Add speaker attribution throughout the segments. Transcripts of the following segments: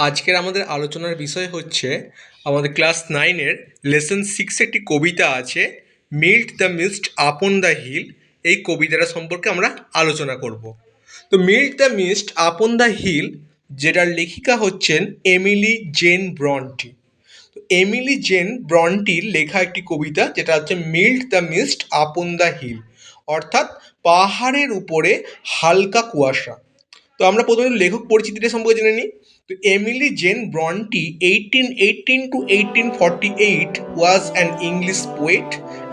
Speaker 1: আজকের আমাদের আলোচনার বিষয় হচ্ছে আমাদের ক্লাস 9-এর লেসন 6 একটি কবিতা আছে, mild the mist upon the hill. এই কবিতাটা সম্পর্কে আমরা আলোচনা করব। তো mild the mist upon the hill, যেটার লেখিকা হচ্ছেন এমিলি জেন ব্রন্টি। তো এমিলি জেন ব্রন্টির লেখা একটি কবিতা, যেটা হচ্ছে mild the mist upon the hill, অর্থাৎ পাহাড়ের উপরে হালকা কুয়াশা। তো আমরা প্রথমে লেখক পরিচিতিটা সম্পর্কে জেনে নিই। তো এমিলি Jane Brontë 1818 to 1848 was an English poet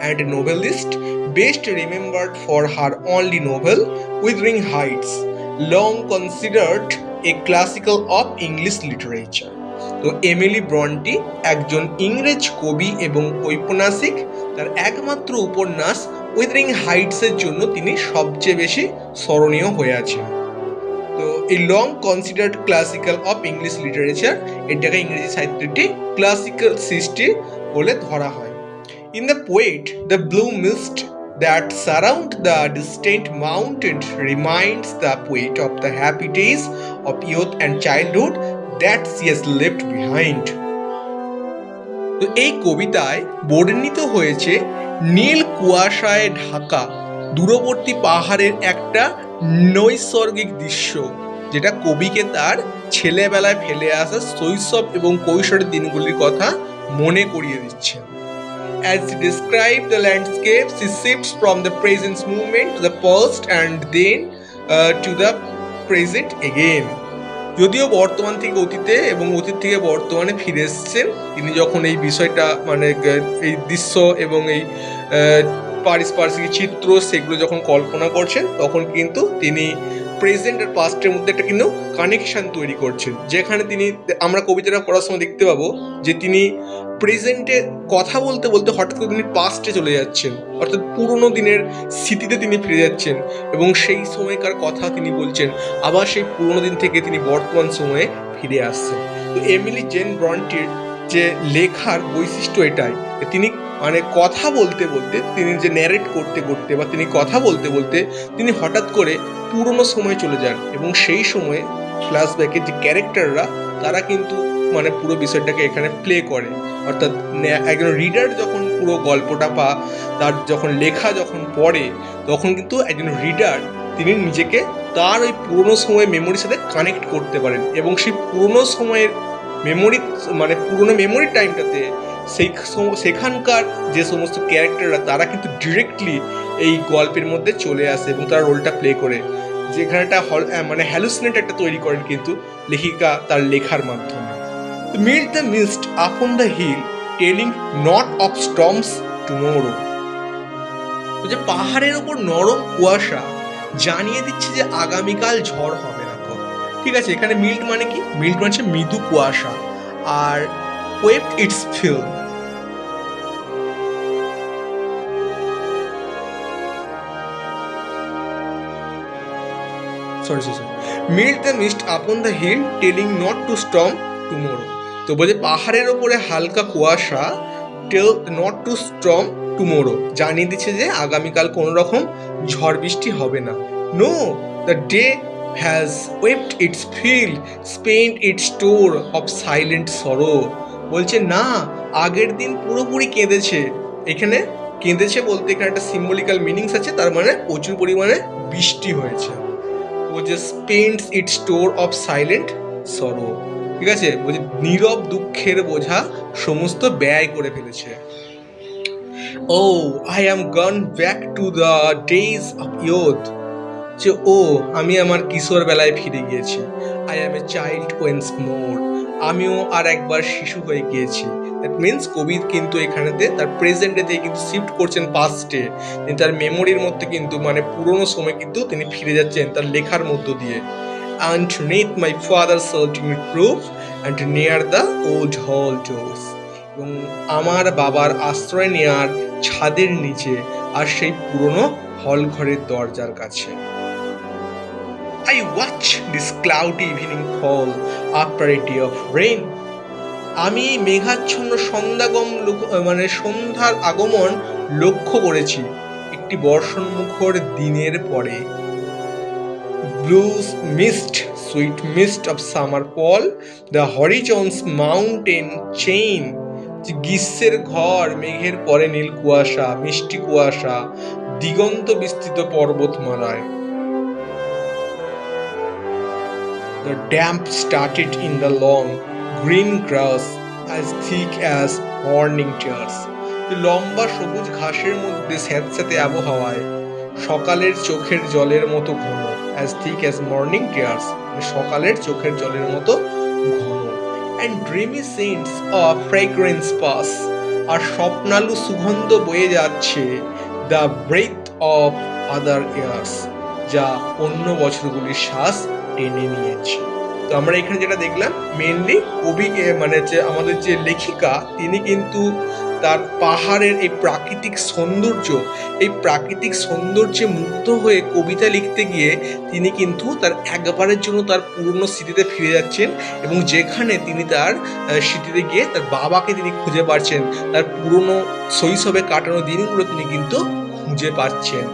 Speaker 1: and novelist, best remembered for her only novel Wuthering Heights, long considered a classical of English literature. তো এমিলি ব্রন্টি একজন ইংরেজ কবি এবং ঔপন্যাসিক। তার একমাত্র উপন্যাস উইথরিং হাইটসের জন্য তিনি সবচেয়ে বেশি স্মরণীয় হয়ে আছেন। তো এই long considered classical of English literature, এটাকে ইংরেজি সাহিত্যটি ক্লাসিক্যাল সৃষ্টি বলে ধরা হয়। In the poet, the blue mist that surround the distant mountain reminds the poet of the happy days of youth and childhood that she has left behind. তো এই কবিতায় বর্ণিত হয়েছে নীল কুয়াশায় ঢাকা দূরবর্তী পাহাড়ের একটা নৈসর্গিক দৃশ্য, যেটা কবিকে তার ছেলেবেলায় ফেলে আসা শৈশব এবং কৈশোরের দিনগুলির কথা মনে করিয়ে দিচ্ছে। As she describes the landscape, she shifts from the present moment to the past and then to the present again. যদিও বর্তমান থেকে অতীতে এবং অতীত থেকে বর্তমানে ফিরে এসেছেন তিনি, যখন এই বিষয়টা এই দৃশ্য এবং এই পারিপার্শ্বিক চিত্র সেগুলো যখন কল্পনা করছেন, তখন কিন্তু তিনি প্রেজেন্ট আর পাস্টের মধ্যে একটা কিন্তু কানেকশন তৈরি করছেন, যেখানে তিনি আমরা কবিতাটা পড়ার সময় দেখতে পাবো যে তিনি প্রেজেন্টে কথা বলতে বলতে হঠাৎ করে তিনি পাস্টে চলে যাচ্ছেন, অর্থাৎ পুরোনো দিনের স্মৃতিতে তিনি ফিরে যাচ্ছেন এবং সেই সময়কার কথা তিনি বলছেন, আবার সেই পুরোনো দিন থেকে তিনি বর্তমান সময়ে ফিরে আসছেন। তো এমিলি জেন ব্রন্টির যে লেখার বৈশিষ্ট্য এটাই, তিনি কথা বলতে বলতে, তিনি যে ন্যারেট করতে করতে বা তিনি কথা বলতে বলতে তিনি হঠাৎ করে পুরোনো সময়ে চলে যান এবং সেই সময়ে ফ্ল্যাশব্যাকের যে ক্যারেক্টাররা তারা কিন্তু পুরো বিষয়টাকে এখানে প্লে করে। অর্থাৎ একজন রিডার যখন পুরো গল্পটা তার যখন লেখা যখন পড়ে, তখন কিন্তু একজন রিডার তিনি নিজেকে তার ওই পুরোনো সময়ের মেমোরির সাথে কানেক্ট করতে পারেন এবং সেই পুরোনো সময়ের মেমোরি পুরোনো মেমোরির টাইমটাতে সেখানকার যে সমস্ত ক্যারেক্টাররা তারা কিন্তু ডিরেক্টলি এই গল্পের মধ্যে চলে আসে এবং তারা রোলটা প্লে করে, যেখানে একটা হ্যালুসিনেট একটা তৈরি করেন কিন্তু লেখিকা তার লেখার মাধ্যমে। Mild the mist upon the hill telling not of storms tomorrow, যে পাহাড়ের ওপর নরম কুয়াশা জানিয়ে দিচ্ছে যে আগামীকাল ঝড় হবে না। তো ঠিক আছে, এখানে মিল্ট মানে কি? মিল্ট মানে হচ্ছে মৃদু কুয়াশা, আর wept its fill mild the mist upon the hill telling not to storm tomorrow. তো বলছে পাহাড়ের ওপরে হালকা কুয়াশা tell not to storm tomorrow, জানিয়ে দিচ্ছে যে আগামীকাল কোনো রকম ঝড় বৃষ্টি হবে না। No, the day has wept its fill spent its store of silent sorrow. বলছে না, আগের দিন পুরোপুরি কেঁদেছে। এখানে কেঁদেছে বলতে এখানে একটা সিম্বলিক্যাল মিনিংস আছে, তার মানে প্রচুর পরিমাণে বৃষ্টি হয়েছে। বলছে স্পেন্টস ইটস স্টোর অফ সাইলেন্ট সরো, ঠিক আছে, বলছে নীরব দুঃখের বোঝা সমস্ত ব্যয় করে ফেলেছে। O I am gone back to the days of youth, যে আমি আমার কিশোর বেলায় ফিরে গিয়েছি। I am a child once more, আমিও আর একবার শিশু হয়ে গিয়েছি। দ্যাট মিনস কবি কিন্তু এখানেতে তার প্রেজেন্টেতে কিন্তু শিফট করছেন পাস্টে, তার মেমোরির মধ্যে কিন্তু পুরোনো সময় কিন্তু তিনি ফিরে যাচ্ছেন তার লেখার মধ্য দিয়ে। Underneath my father's ultimate roof and near the old hall doors, এবং আমার বাবার আশ্রয় নেওয়ার ছাদের নিচে আর সেই পুরনো হল ঘরের দরজার কাছে। I watch this cloudy evening fall after a day of rain, আমি মেঘাচ্ছন্ন সন্ধ্যার আগমন লক্ষ্য করেছি একটি বর্ষণমুখর দিনের পরে। Blue mist sweet mist of summer fall, the horizon's mountain chain, যে গ্রীষ্মের ঘর, মেঘের পরে নীল কুয়াশা, মিষ্টি কুয়াশা, দিগন্ত বিস্তৃত পর্বতমালায়। The damp started in the long green grass as thick as morning tears. লম্বা সবুজ ঘাসের মধ্যে স্যাঁতস্যাঁতে আবহাওয়ায় সকালের চোখের জলের মতো ঘন, as thick as morning tears, সকালের চোখের জলের মতো ঘন। And dreamy scents of fragrance pass, আর স্বপ্নালু সুগন্ধ বয়ে যাচ্ছে, the breath of other years, যা অন্য বছরগুলির শ্বাস টেনে নিয়েছে। তো আমরা এখানে যেটা দেখলাম মেনলি কবি মানে যে আমাদের যে লেখিকা তিনি কিন্তু তার পাহাড়ের এই প্রাকৃতিক সৌন্দর্যে মুগ্ধ হয়ে কবিতা লিখতে গিয়ে তিনি কিন্তু তার একবারের জন্য তার পুরনো স্মৃতিতে ফিরে যাচ্ছেন এবং যেখানে তিনি তার স্মৃতিতে গিয়ে তার বাবাকে তিনি খুঁজে পাচ্ছেন, তার পুরনো শৈশবে কাটানো দিনগুলো তিনি কিন্তু খুঁজে পাচ্ছেন।